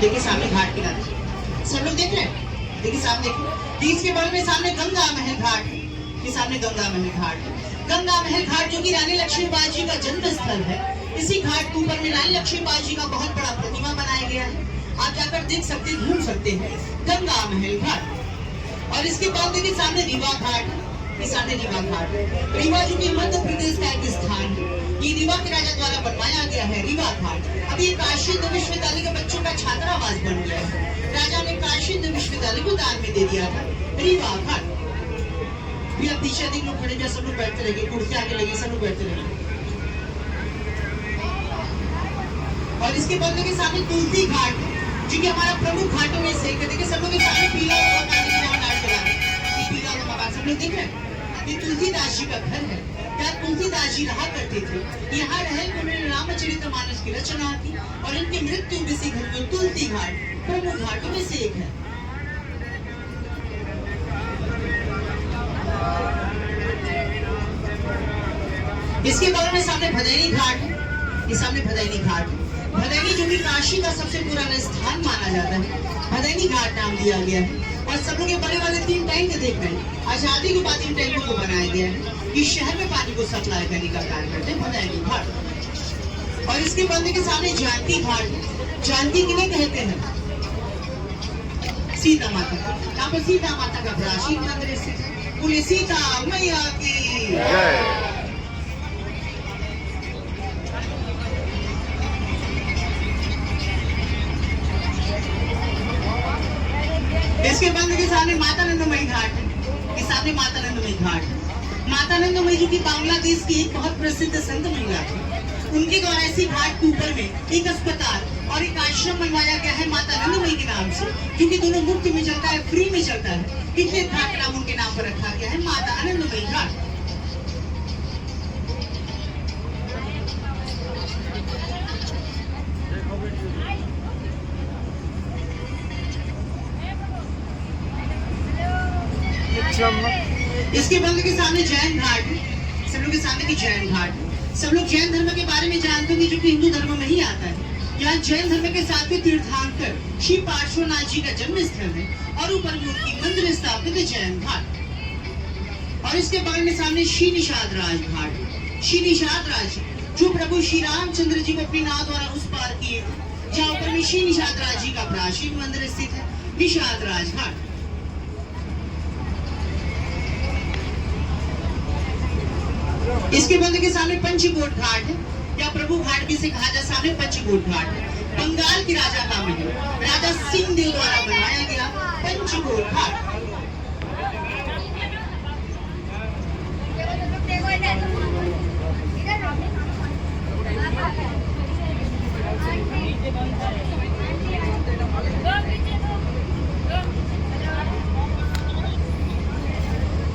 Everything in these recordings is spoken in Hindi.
देखिए सामने घाट किनारे सब लोग देख रहे हैं। देखिए सामने देखिए इसके बगल में सामने गंगा महल घाट, ये सामने गंगा महल घाट। गंगा महल घाट जो कि रानी लक्ष्मीबाई जी का जन्म स्थल है। इसी घाट के ऊपर में रानी लक्ष्मीबाई जी का बहुत बड़ा प्रतिमा बनाया गया है। आप जाकर देख सकते, घूम सकते हैं गंगा महल घाट। और इसके बाद देखिए सामने रीवा घाट, ये सामने रीवा घाट। रीवा जो कि मध्य प्रदेश का एक स्थान है। ये रीवा के राजा द्वारा बनवाया गया है रीवा घाट। अभी काशी हिंदू विश्वविद्यालय के बच्चों का छात्रावास बन गया है। राजा ने काशी हिंदू विश्वविद्यालय को दान में दे दिया था रीवा घाट। भी अब पीछे अधिक लोग खड़े हैं, सब लोग बैठते रहेंगे, कुर्सी आगे लगी, सब लोग बैठते रहेंगे। और इसके बाद देखिए सामने तुलसी घाट जो कि हमारा प्रमुख घाटों में से एक है। देखिए सब लोग सामने पीला हुआ लाइट जला रहे हैं, पीला हुआ मकान सब लोग देख रहे हैं। ये तुलसीदास जी का घर है। क्या तुलसीदास जी रहा करते थे। यहाँ रहकर उन्होंने रामचरितमानस की रचना की और इनकी मृत्यु इसी घर में तुलसी घाट प्रमुख घाटों में से एक है। इसके बगल में सामने भदैनी घाट है। ये सामने भदैनी घाट है। भदैनी जो कि काशी का सबसे पुराना स्थान माना जाता है, भदैनी घाट नाम दिया गया है। और सब लोग ये बड़े वाले 3 टैंक देख रहे हैं। आजादी के बाद इन टैंकों को बनाया गया है। इस शहर में पानी को सप्लाई करने का कार्य करते हैं भदैनी घाट। और इसके बंदे के सामने जानकी घाट है। जानकी किन्हें कहते हैं? सीता माता। यहाँ पर सीता माता का प्राचीन मंदिर स्थित है। बोले सीता मैया की जय। इसके बंद के सामने माता नंदमयी घाट है। इस सामने माता नंदमयी घाट है। माता नंदमयी जी की बांग्लादेश की एक बहुत प्रसिद्ध संत महिला थी। उनके द्वारा इसी घाट के ऊपर में एक अस्पताल और एक आश्रम बनवाया गया है माता नंदमयी के नाम से, क्योंकि दोनों मुफ्त में चलता है, फ्री में चलता है। इसलिए घाट नाम उनके नाम पर रखा गया है माता आनंदमयी घाट। इसके बगल के सामने जैन घाट है। सब लोग के सामने की जैन घाट है। सब लोग जैन धर्म के बारे में जानते हैं जो कि हिंदू धर्म में ही आता है। यहाँ जैन धर्म के साथ में तीर्थंकर श्री पार्श्वनाथ जी का जन्म स्थल है और ऊपर में उनकी मंदिर स्थापित है जैन घाट। और इसके बगल में सामने श्री निषाद राज घाट। श्री निषाद राज जो प्रभु श्री रामचंद्र जी को अपनी नाव द्वारा उस पार किए थे, जहाँ ऊपर में श्री निषाद राज जी का प्राचीन मंदिर स्थित है निषाद राज घाट। इसके बंद के सामने पंचकोट घाट है, या प्रभु घाट भी से कहा जाए। सामने पंचकोट घाट है। बंगाल के राजा का महल, राजा सिंह देव द्वारा बनाया गया पंचकोट घाट।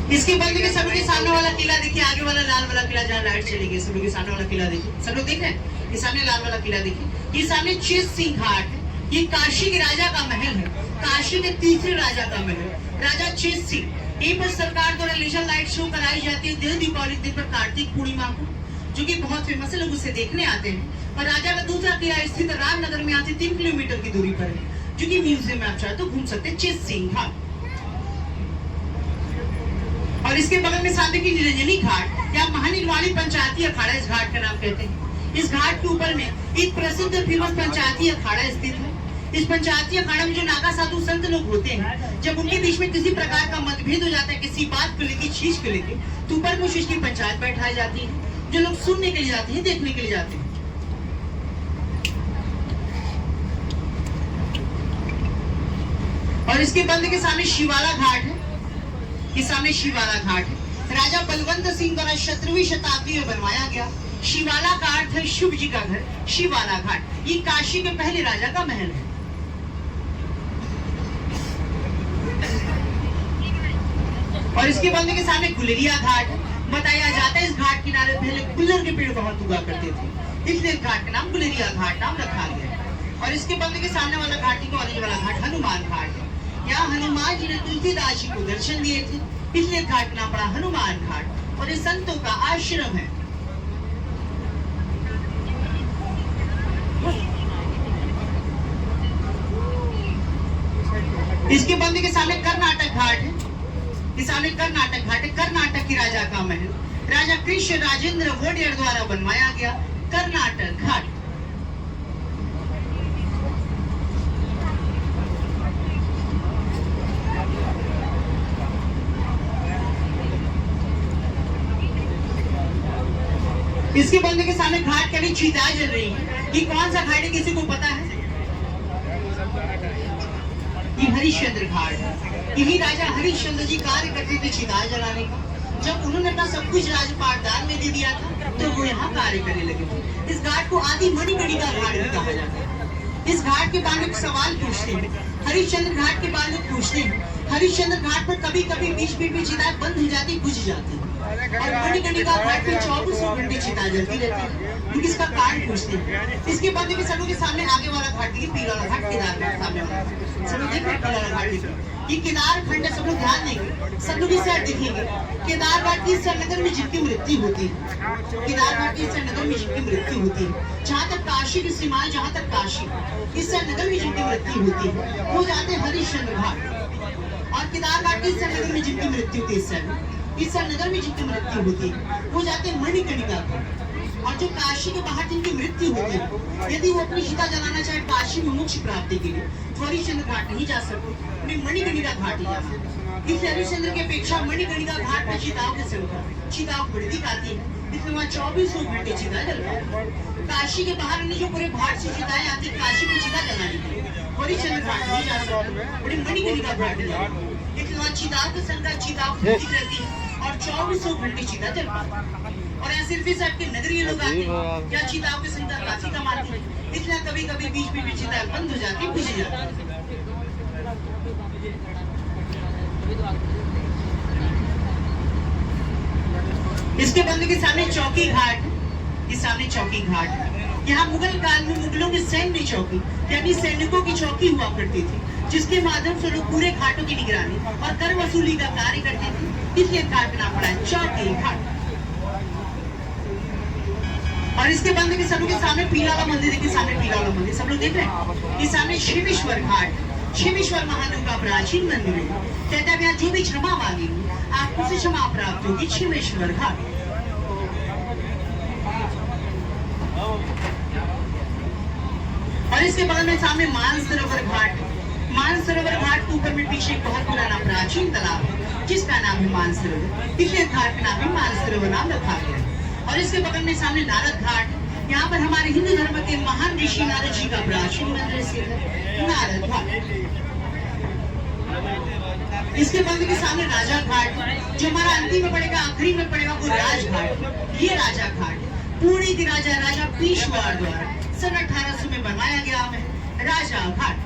इसके बगल के सब के सामने वाला किला देखिए, आगे वाला लाल वाला किला जहाँ लाइट चली गई, सब लोग के सामने वाला किला देखिए। सब लोग देख रहे हैं, ये सामने लाल वाला किला देखिए। ये सामने चेत सिंह घाट है। ये काशी के राजा का महल है, काशी के तीसरे राजा का महल, राजा चेत सिंह। यहीं पर सरकार द्वारा लेजर लाइट शो कराई जाती है देव दीपावली दिन पर कार्तिक पूर्णिमा को, जो कि बहुत फेमस है, लोग उसे देखने आते हैं। और राजा का दूसरा किला स्थित रामनगर में आते 3 किलोमीटर की दूरी पर है, जो कि म्यूजियम में आप चाहे तो घूम सकते हैं, चेत सिंह घाट। और इसके बगल में सामने की निरंजनी घाट या महानिर्वाणी पंचायती अखाड़ा इस घाट का नाम कहते हैं। इस घाट के ऊपर में एक प्रसिद्ध फेमस पंचायती अखाड़ा स्थित है। इस पंचायती अखाड़ा में जो नागा साधु संत लोग होते हैं, जब उनके बीच में किसी प्रकार का मतभेद हो जाता है किसी बात को लेकर, चीज को लेकर, तो ऊपर में उसकी पंचायत बैठाई जाती है। जो लोग सुनने के लिए जाते हैं, देखने के लिए जाते हैं। और इसके बंद के सामने शिवाला घाट है। ये सामने शिवाला घाट है। राजा बलवंत सिंह द्वारा 17वीं शताब्दी में बनवाया गया। शिवाला का अर्थ है शिव जी का घर, शिवाला घाट। ये काशी के पहले राजा का महल है। और इसके बंद के सामने गुलेरिया घाट है। बताया जाता है इस घाट किनारे पहले गुल्लर के पेड़ बहुत उगा करते थे, इसलिए इस घाट का नाम गुलेरिया घाट नाम रखा गया। और इसके बंद के सामने वाला घाट ही ऑरेंज वाला घाट हनुमान घाट है। यहाँ हनुमान जी ने तुलसीदास जी को दर्शन दिए थे, इसलिए घाट का नाम पड़ा हनुमान घाट। और ये संतों का आश्रम है। इसके बंदे के सामने कर्नाटक घाट है। इस सामने कर्नाटक घाट है। कर्नाटक के राजा का महल राजा कृष्ण राजेंद्र वोडेयर द्वारा बनवाया गया कर्नाटक घाट। इसके बंदे के सामने घाट के लिए चिताएं जल रही है। ये कौन सा घाट है, किसी को पता है? ये हरिश्चंद्र घाट है। यही राजा हरिश्चंद्र जी कार्य करते थे चिताएं जलाने का। जब उन्होंने अपना सब कुछ राजपाट दान में दे दिया था तो वो यहाँ कार्य करने लगे थे। इस घाट को आदि मणिकर्णिका घाट भी कहा जाता है। इस घाट के बारे में सवाल पूछते हैं। हरिश्चंद्र घाट के बारे में पूछते हैं। हरिश्चंद्र घाट पर कभी कभी बीच बीच में चिताएं बंद हो जाती, बुझ जाती और मणिकर्णिका घाट पे 24 घंटे चिताएं जलती रहती है। क्योंकि इसका कारण पूछते हैं। इसके बाद के सड़कों के सामने आगे वाला घाट देखिए, पीला वाला घाट, केदारनाथ सामने वाला सब लोग देख रहे हैं। पीला वाला घाट देखिए, ये केदार खंड है। सब लोग ध्यान देंगे, सब लोग इस साइड देखेंगे। केदार घाट की नगर में जिनकी मृत्यु होती है, केदार घाट की नगर में जिनकी मृत्यु होती है, जहाँ तक काशी की सीमाएं, जहाँ तक काशी इस नगर में जिनकी मृत्यु होती है वो जाते हैं हरिश्चंद्र घाट। और केदार घाट की नगर में जिनकी मृत्यु होती है, इस नगर में जिनकी मृत्यु होती है वो जाते हैं मणिकर्णिका घाट। और जो काशी के बाहर जिनकी मृत्यु होती है, यदि वो अपनी चिता जलाना चाहे काशी में मोक्ष प्राप्ति के लिए, तो हरिश्चंद्र घाट नहीं जा सकते, उन्हें मणिकर्णिका घाट ही जा सकते। इसलिए हरिश्चंद्र की अपेक्षा मणिकर्णिका घाट पर चिताओं की संख्या, चिताओं बड़ी दिखाती है। इसलिए वहाँ 24 घंटे चिता जलती है। काशी के बाहर अन्य जो पूरे भारत से चिताएं आती है काशी में चिता जलाने के लिए, हरिश्चंद्र घाट नहीं जा सकते, उन्हें मणिकर्णिका घाट ही जाते हैं। इसलिए वहाँ चिताओं की संख्या, चिताओं दिख रहती है और 24 घंटे चिता जल पाती है। और यहाँ सिर्फ इस के नगरीय लोग आते हैं या चिताओं की संख्या काफी कम आती है, इसलिए कभी कभी बीच में चिताएं बंद हो जाती, बुझ जाती। इसके बंदे के सामने चौकी घाट, इस सामने चौकी घाट। यहाँ मुगल काल में मुगलों की सैन्य चौकी यानी सैनिकों की चौकी हुआ करती थी, जिसके माध्यम से लोग पूरे घाटों की निगरानी और कर वसूली का कार्य करते थे। इसलिए घाट का नाम पड़ा है चौकी घाट। और इसके बंदे के सब के सामने पीला वाला मंदिर देखिए, सामने पीला वाला मंदिर सब लोग देख रहे हैं। इस सामने शिवेश्वर घाट, शिवेश्वर महादेव का प्राचीन मंदिर है। कहता है जो भी क्षमा मांगेंगे आपको से क्षमा प्राप्त होगी, शिवेश्वर घाट। और इसके बगल में सामने मानसरोवर घाट। मानसरोवर घाट के ऊपर में पीछे एक बहुत पुराना प्राचीन तालाब है जिसका नाम है मानसरोवर, इसलिए घाट का नाम है मानसरोवर नाम रखा गया है। और इसके बगल में सामने नारद घाट। यहाँ पर हमारे हिंदू धर्म के महान ऋषि नारद जी का प्राचीन मंदिर स्थित है, नारद घाट। इसके बगल के सामने राजा घाट, जो हमारा अंतिम में पड़ेगा, आखिरी में पड़ेगा वो राजघाट। ये राजा घाट पुणे के राजा पेशवार द्वारा सन 1800 में बनवाया गया है, राजा घाट।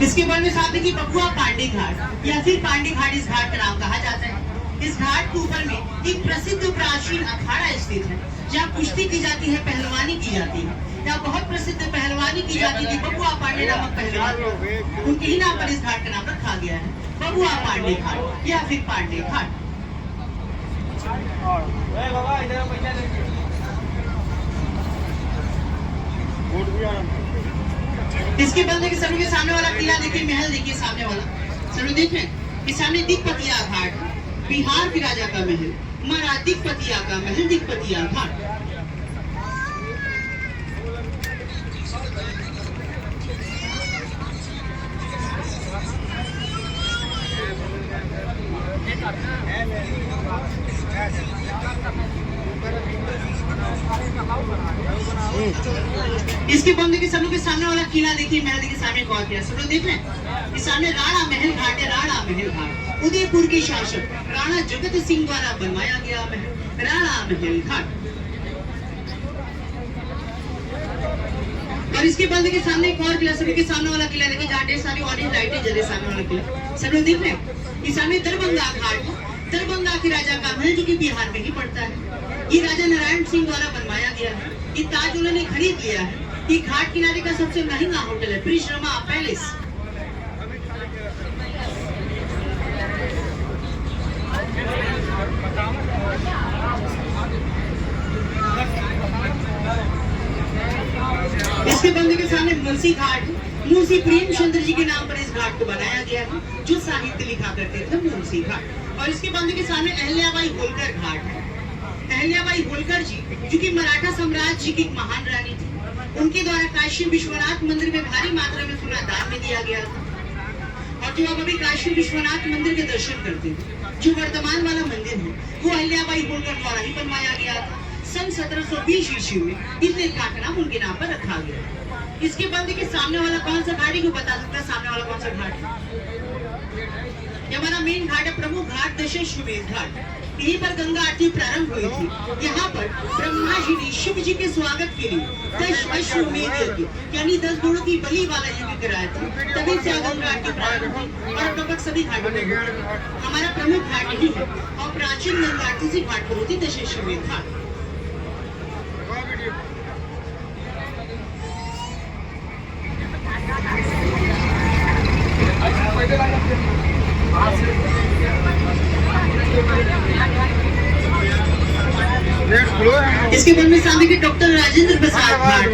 इसके बाद में साथ देखिए बबुआ पांडे घाट या फिर पांडे घाट इस घाट का नाम कहा जाता है। इस घाट के ऊपर में एक प्रसिद्ध प्राचीन अखाड़ा स्थित है जहाँ कुश्ती की जाती है, पहलवानी की जाती है। यहाँ बहुत प्रसिद्ध पहलवानी की जाती थी, बबुआ पांडे नामक पहलवान, उनके ही नाम पर इस घाट का नाम रखा गया है, बबुआ पांडे घाट या फिर पांडे घाट। इसके बंदे के सभी के सामने वाला किला देखिए, महल देखिए, सामने वाला सभी देख रहे हैं। इस सामने दिक्पतिया घाट, बिहार के राजा का महल, महाराज दिक्पतिया का महल, दिक्पतिया घाट। इसके बंदे के सब के सामने वाला किला देखिए, महल देखिए, सामने कौन किला सब लोग देख रहे हैं। इस सामने राणा महल घाट है, राणा महल घाट उदयपुर के शासक राणा जगत सिंह द्वारा बनवाया गया महल, राणा महल घाट। और इसके बंदे के सामने एक और किला, सभी के सामने वाला किला देखिए, जहाँ ढेर सारी ऑरेंज लाइटें जले, सामने वाला किला सब लोग देख रहे हैं। इस सामने दरभंगा घाट, दरभंगा के राजा का महल जो कि बिहार में ही पड़ता है। ये राजा नारायण सिंह द्वारा बनवाया गया है। ये ताज उन्होंने खरीद लिया है। ये घाट किनारे का सबसे महंगा होटल है, परिश्रमा पैलेस। इसके बंदे के सामने मुंशी घाट, मुंशी प्रेमचंद्र जी के नाम पर इस घाट को बनाया गया है, जो साहित्य लिखा करते थे, मुंशी घाट। और इसके बंदे के सामने अहल्याबाई होलकर घाट है। अहल्याबाई होलकर जी, जो कि मराठा साम्राज्य की एक महान रानी थी, उनके द्वारा काशी विश्वनाथ मंदिर में भारी मात्रा में सोना दान में दिया गया था। और जो आप अभी काशी विश्वनाथ मंदिर के दर्शन करते हैं, जो वर्तमान वाला मंदिर है, वो अहल्याबाई होलकर द्वारा ही बनवाया गया था। सन 1720 ईस्वी में इस घाट का नाम उनके नाम पर रखा गया। इसके बंद के सामने वाला कौन सा घाट है, को बता सकता है सामने वाला कौन सा घाट है? ये हमारा मेन घाट है, प्रमुख घाट दशाश्वमेध घाट। यहीं पर गंगा आरती प्रारंभ हुई थी। यहाँ पर ब्रह्मा जी ने शिव जी के स्वागत के लिए 10 अश्वमेध यज्ञ यानी 10 घोड़ों की बलि वाला यज्ञ कराया था। तभी से गंगा आरती प्रारंभ हुई और लगभग सभी घाटों में हमारा प्रमुख घाट यही है। और प्राचीन गंगा आरती से घाट पर होती दशाश्वमेध घाट। इसके बाद में सामने के डॉक्टर राजेंद्र प्रसाद घाट,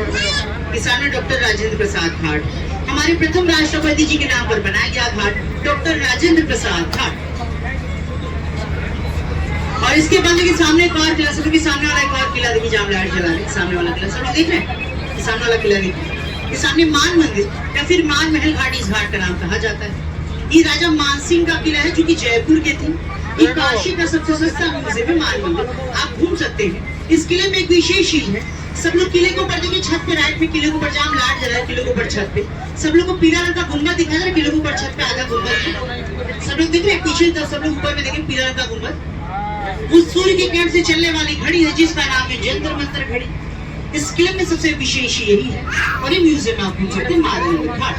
के सामने डॉक्टर राजेंद्र प्रसाद घाट हमारे प्रथम राष्ट्रपति जी के नाम पर बनाया गया घाट, डॉक्टर राजेंद्र प्रसाद घाट। और इसके बंद के सामने एक और किला, सबके सामने वाला एक और किला देखिए, जाम लाइट जला रहे सामने वाला किला, सब लोग देख रहे हैं सामने वाला किला देखिए। सामने मान मंदिर या फिर मान महल घाट इस घाट का नाम कहा जाता है। ये राजा मानसिंह का किला है, जो कि जयपुर के थे। ये काशी का सबसे सस्ता म्यूजियम है मान मंदिर, आप घूम सकते हैं। इस किले में एक विशेष चीज है, सब लोग किले के ऊपर देखिए, छत पे राइट में किले के ऊपर जाम लाइट जला है, किले के ऊपर छत पे सब लोग को पीला रंग का गुंबद दिखाई दे रहा है। किले के ऊपर छत पे आधा गुंबद सब लोग देख रहे हैं, पीछे सब लोग ऊपर में देखें पीला रंग का गुंबद। उस सूर्य के किरण से चलने वाली घड़ी है, जिसका नाम है जंतर मंतर घड़ी। इस किले में सबसे विशेष यही है। और ये म्यूजियम आप घूम सकते हैं मान घाट।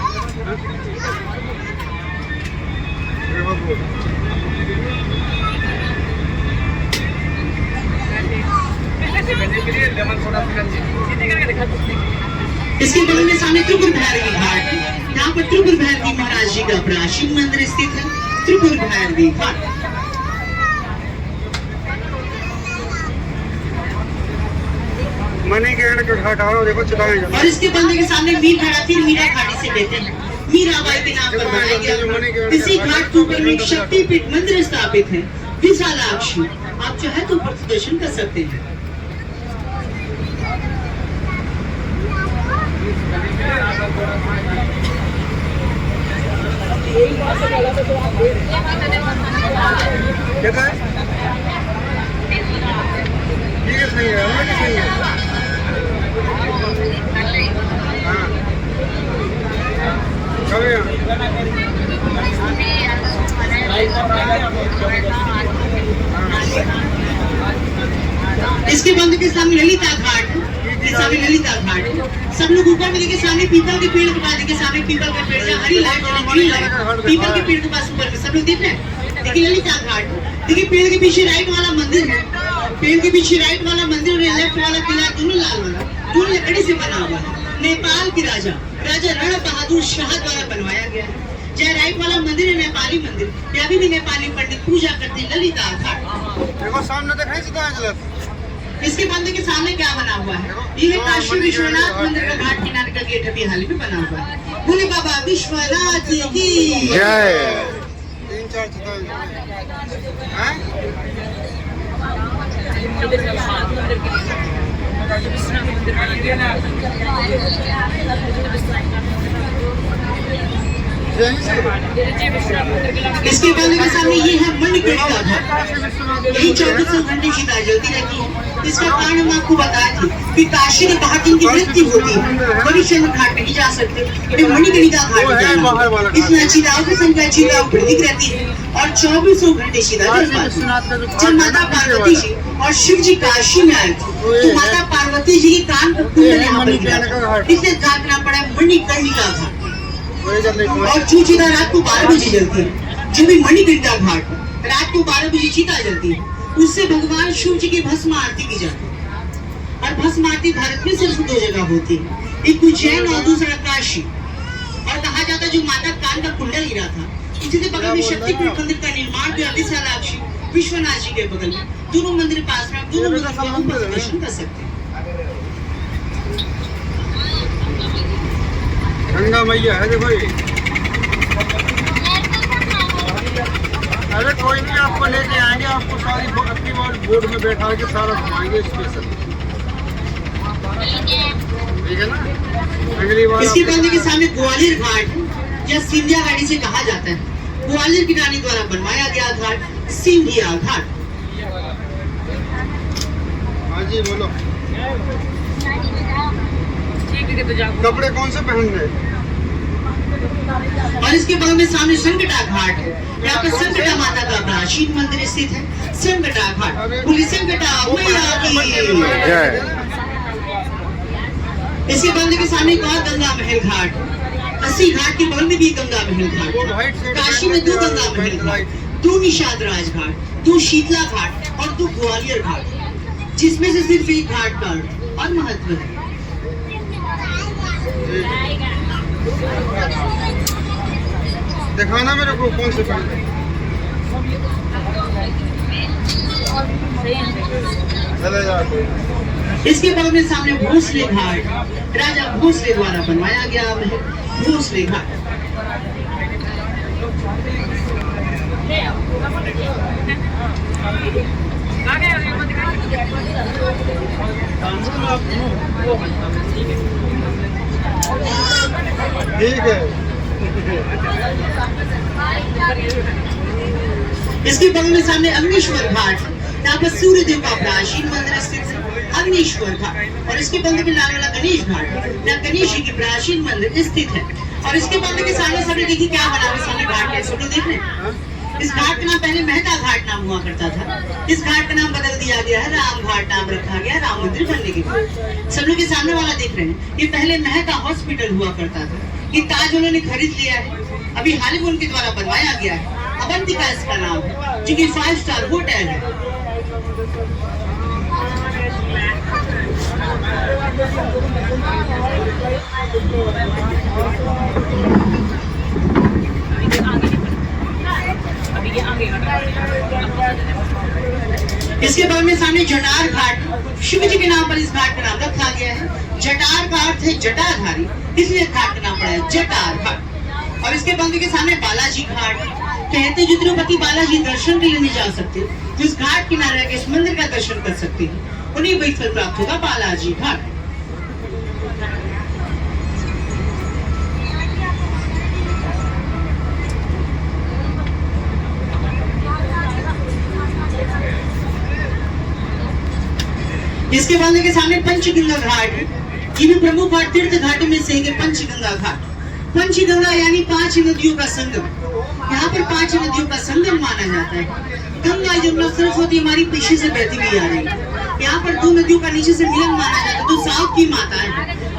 इसके बगल में सामने त्रिपुर भैरवी घाट, यहाँ पर त्रिपुर भैरवी महाराज जी का प्राचीन मंदिर स्थित है, त्रिपुर भैरवी घाट। और इसके बंदे के सामने मीर घाट, फिर मीरा घाटी से कहते हैं, मीराबाई के नाम पर बनाया गया। इसी घाट के ऊपर में शक्तिपीठ मंदिर स्थापित है, विशालाक्षी। आप चाहे तो ऊपर दर्शन कर सकते हैं। इसके बंद के सामने ललिता घाट है, सामने ललिता घाट है। सब लोग ऊपर में देखिए, सामने पीपल के पेड़ के पास देखिए, सामने पीपल का पेड़, हरी लाइट ग्रीन लाइट, पीपल के पेड़ के पास ऊपर में सब लोग देख रहे हैं। देखिए ललिता घाट, देखिए पेड़ के पीछे राइट वाला मंदिर है, पेड़ के पीछे राइट वाला मंदिर और लेफ्ट वाला किला दोनों लाल वाला, दोनों लकड़ी से बना हुआ है। नेपाल के राजा रण बहादुर शाह द्वारा बनवाया गया है। चाहे राइट वाला मंदिर है नेपाली मंदिर, या भी नेपाली पंडित पूजा करते हैं ललिता घाट। देखो सामने देख रहे हैं, इसके बंदे के सामने क्या बना हुआ है? ये काशी विश्वनाथ मंदिर का घाट किनारे का गेट अभी हाल ही में बना हुआ है। बोले बाबा विश्वनाथ की जय। 3-4 इसके बंदे के सामने ये है मणिकर्णिका घाट, यही 24 घंटे शिकायत जलती रहती है। इसका कारण हम आपको बताए थे कि काशी के बाहर जिनकी मृत्यु होती है हरिश्चंद्र घाट नहीं जा सकते, मणिकर्णिका घाट में जाना। इसमें चिताओं की संख्या चिताओं बढ़ती रहती है और 24 घंटे चिता जलती है। जब माता पार्वती जी और शिव जी काशी में आए थे तो माता पार्वती जी के कान को कुंडल यहाँ पर गिरा था, इसलिए घाट नाम पड़ा मणिकर्णिका घाट। और जो चिता रात को 12 बजे जलती है, जो भी मणिकर्णिका घाट रात को 12 बजे चिता जलती है, उससे भगवान शिव जी की भस्म आरती की जाती है। और भस्म आरती भारत में सिर्फ 2 जगह होती है, एक उज्जैन और दूसरा काशी। और कहा जाता है जो माता कान का कुंडल हीरा था, इसके बगल में शक्तिपीठ मंदिर का निर्माण किया विशालाक्षी विश्वनाथ जी के बगल में। दोनों मंदिर पास में, आप दोनों मंदिर का आप दर्शन कर सकते हैं। गंगा मैया है देखो ये। अरे कोई नहीं, आपको लेके आएंगे, आपको सारी अपनी बोर्ड में बैठा के सारा घुमाएंगे स्पेशल, ठीक है ना। अगली बार इसके बंदे के सामने ग्वालियर घाट या सिंधिया घाटी से कहा जाता है। ग्वालियर की रानी द्वारा बनवाया गया घाट सिंधिया घाट। हाँ जी बोलो। कपड़े कौन से पहन रहे? और इसके बगल में सामने संकटा घाट है। यहाँ पर संकटा माता का प्राचीन मंदिर स्थित है। संकटा घाट, बोली संकटा मैया की। इसके बगल के सामने एक और गंगा महल घाट। 80 घाट के बगल में भी गंगा महल घाट। काशी में 2 गंगा महल घाट, 2 निषाद राज घाट, 2 शीतला घाट और 2 ग्वालियर घाट, जिसमें से सिर्फ एक घाट का और महत्व है। दिखाना मेरे को कौन से पहन रहे? चले जाओ। इसके बगल में सामने भोसले घाट, राजा भोसले द्वारा बनवाया गया है भोसले घाट। ठीक है। इसके बगल में सामने अग्निश्वर घाट, यहाँ पर सूर्य देव का प्राचीन मंदिर स्थित है अग्निश्वर घाट। और इसके बगल में लाल वाला गणेश घाट, यहाँ गणेश जी की प्राचीन मंदिर स्थित है। और इसके बगल के सामने सबने देखिए क्या बना हुआ सामने घाट के फोटो देख रहे हैं। इस घाट का नाम पहले मेहता घाट नाम हुआ करता था, इस घाट का नाम बदल दिया गया है, राम घाट नाम रखा गया राम मंदिर बनने के बाद। सब लोग के सामने वाला देख रहे हैं, ये पहले मेहता हॉस्पिटल हुआ करता था, ये ताज उन्होंने खरीद लिया है, अभी हाल ही में उनके द्वारा बनवाया गया है। अवंतिका इसका नाम है, जो कि 5 स्टार होटल है। इसके बाद में सामने जटार घाट, शिव जी के नाम पर इस घाट का नाम रखा गया है। जटार का अर्थ है जटाधारी, इसलिए घाट का नाम पड़ा है जटार घाट। और इसके बाद के सामने बालाजी घाट, कहते जो तिरुपति बालाजी दर्शन के लिए नहीं जा सकते, तो इस घाट किनारे के इस मंदिर का दर्शन कर सकते हैं, उन्हें वही फल प्राप्त होगा बालाजी घाट। इसके बाद के सामने पंचगंगा घाट है, ये भी प्रमुख घाट तीर्थ घाटों में से है पंचगंगा घाट। पंचगंगा यानी 5 नदियों का संगम, यहाँ पर 5 नदियों का संगम माना जाता है। गंगा यमुना सरस्वती हमारी पीछे से बहती हुई आ रही है, यहाँ पर 2 नदियों का नीचे से मिलन माना जाता है। तो साउथ की माता है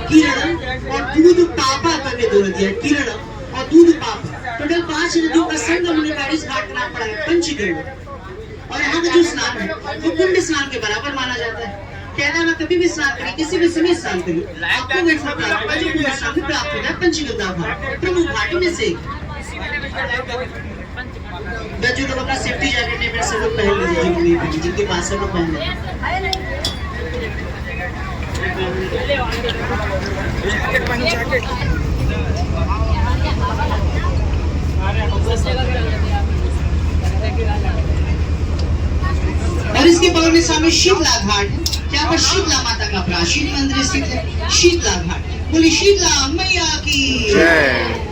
किरण और दूध पापा करके 2 नदियां, किरण और दूध पापा, टोटल 5 नदियों का संगम होने का इस घाट का नाम पड़ा है पंचगंगा। और यहाँ का जो स्नान है वो कुंभ स्नान के बराबर माना जाता है। कहना मैं कभी भी स्नान करिए, किसी भी समय स्नान करिए, आपको वही फल प्राप्त होगा जो कुंभ स्नान में प्राप्त होता है। पंचगंगा घाट प्रमुख घाटों में से जो लोग अपना सेफ्टी जैकेट नहीं पहने, सब लोग पहन लीजिए, जो नहीं पहने, जिनके पास सब लोग पहन और इसके बगल में सामने शीतला घाट है, यहाँ पर शीतला माता का प्राचीन मंदिर स्थित है। शीतला घाट, बोली शीतला मैया की जय।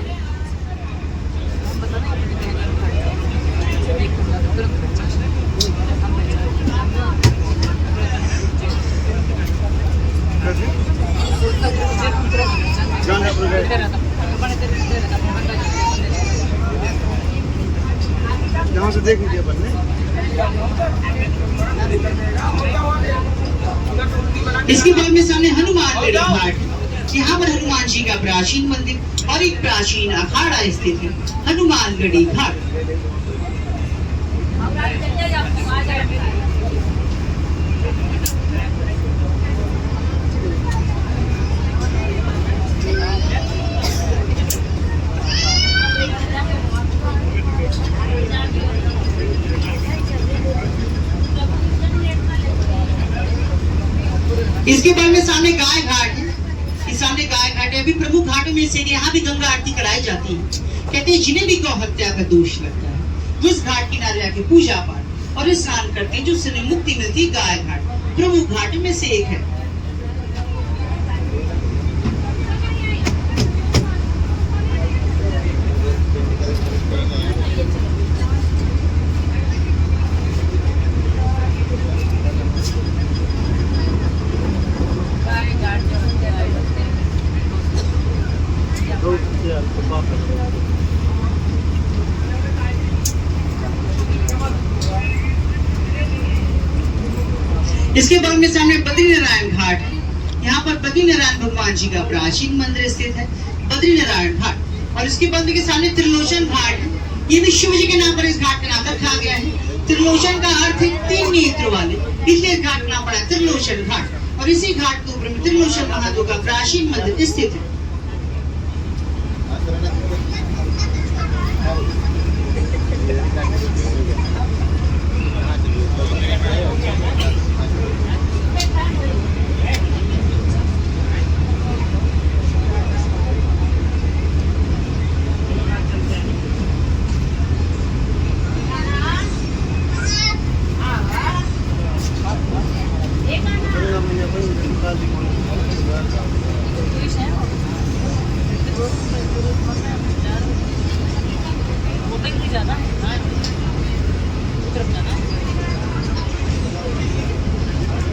यहाँ से देख लीजिए अपन ने। इसके बाद में सामने हनुमानगढ़ी घाट, यहाँ पर हनुमान जी का प्राचीन मंदिर और एक प्राचीन अखाड़ा स्थित है, हनुमानगढ़ी घाट। इसके बाद में सामने गाय घाट है। इस सामने गाय घाट है। अभी प्रमुख घाटों में से यहाँ भी गंगा आरती कराई जाती है। कहते हैं जिन्हें भी गौ हत्या का दोष लगता है वो इस घाट किनारे आके पूजा पाठ और स्नान करते हैं, जिससे मुक्ति मिलती है। गाय घाट प्रमुख घाट में से एक है। इसके बाद में सामने बद्रीनारायण घाट है। यहाँ पर बद्रीनारायण भगवान जी का प्राचीन मंदिर स्थित है, बद्रीनारायण घाट। और इसके बाद के सामने त्रिलोचन घाट है। ये भी शिव जी के नाम पर इस घाट का नाम रखा गया है। त्रिलोचन का अर्थ है 3 नेत्र वाले, इसलिए इस घाट का नाम पड़ा है त्रिलोचन घाट। और इसी घाट के ऊपर में त्रिलोचन महादेव का प्राचीन मंदिर स्थित है।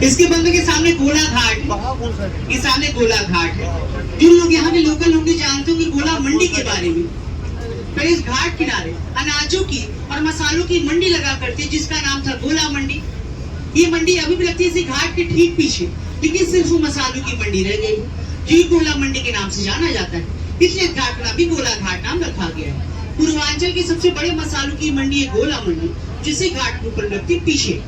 इसके बंदे के सामने गोला घाट, ये सामने गोला घाट है। जिन लोग यहाँ के लोकल होंगे जानते होंगे गोला मंडी के बारे में। तो इस घाट किनारे अनाजों की और मसालों की मंडी लगा करती है, जिसका नाम था गोला मंडी। ये मंडी अभी भी लगती है इसी घाट के ठीक पीछे, लेकिन सिर्फ वो मसालों की मंडी रह गई, जो गोला मंडी के नाम से जाना जाता है। इसलिए इस घाट का भी गोला घाट नाम रखा गया है। पूर्वांचल की सबसे बड़े मसालों की मंडी है गोला मंडी, जिसे घाट के ऊपर लगती है पीछे।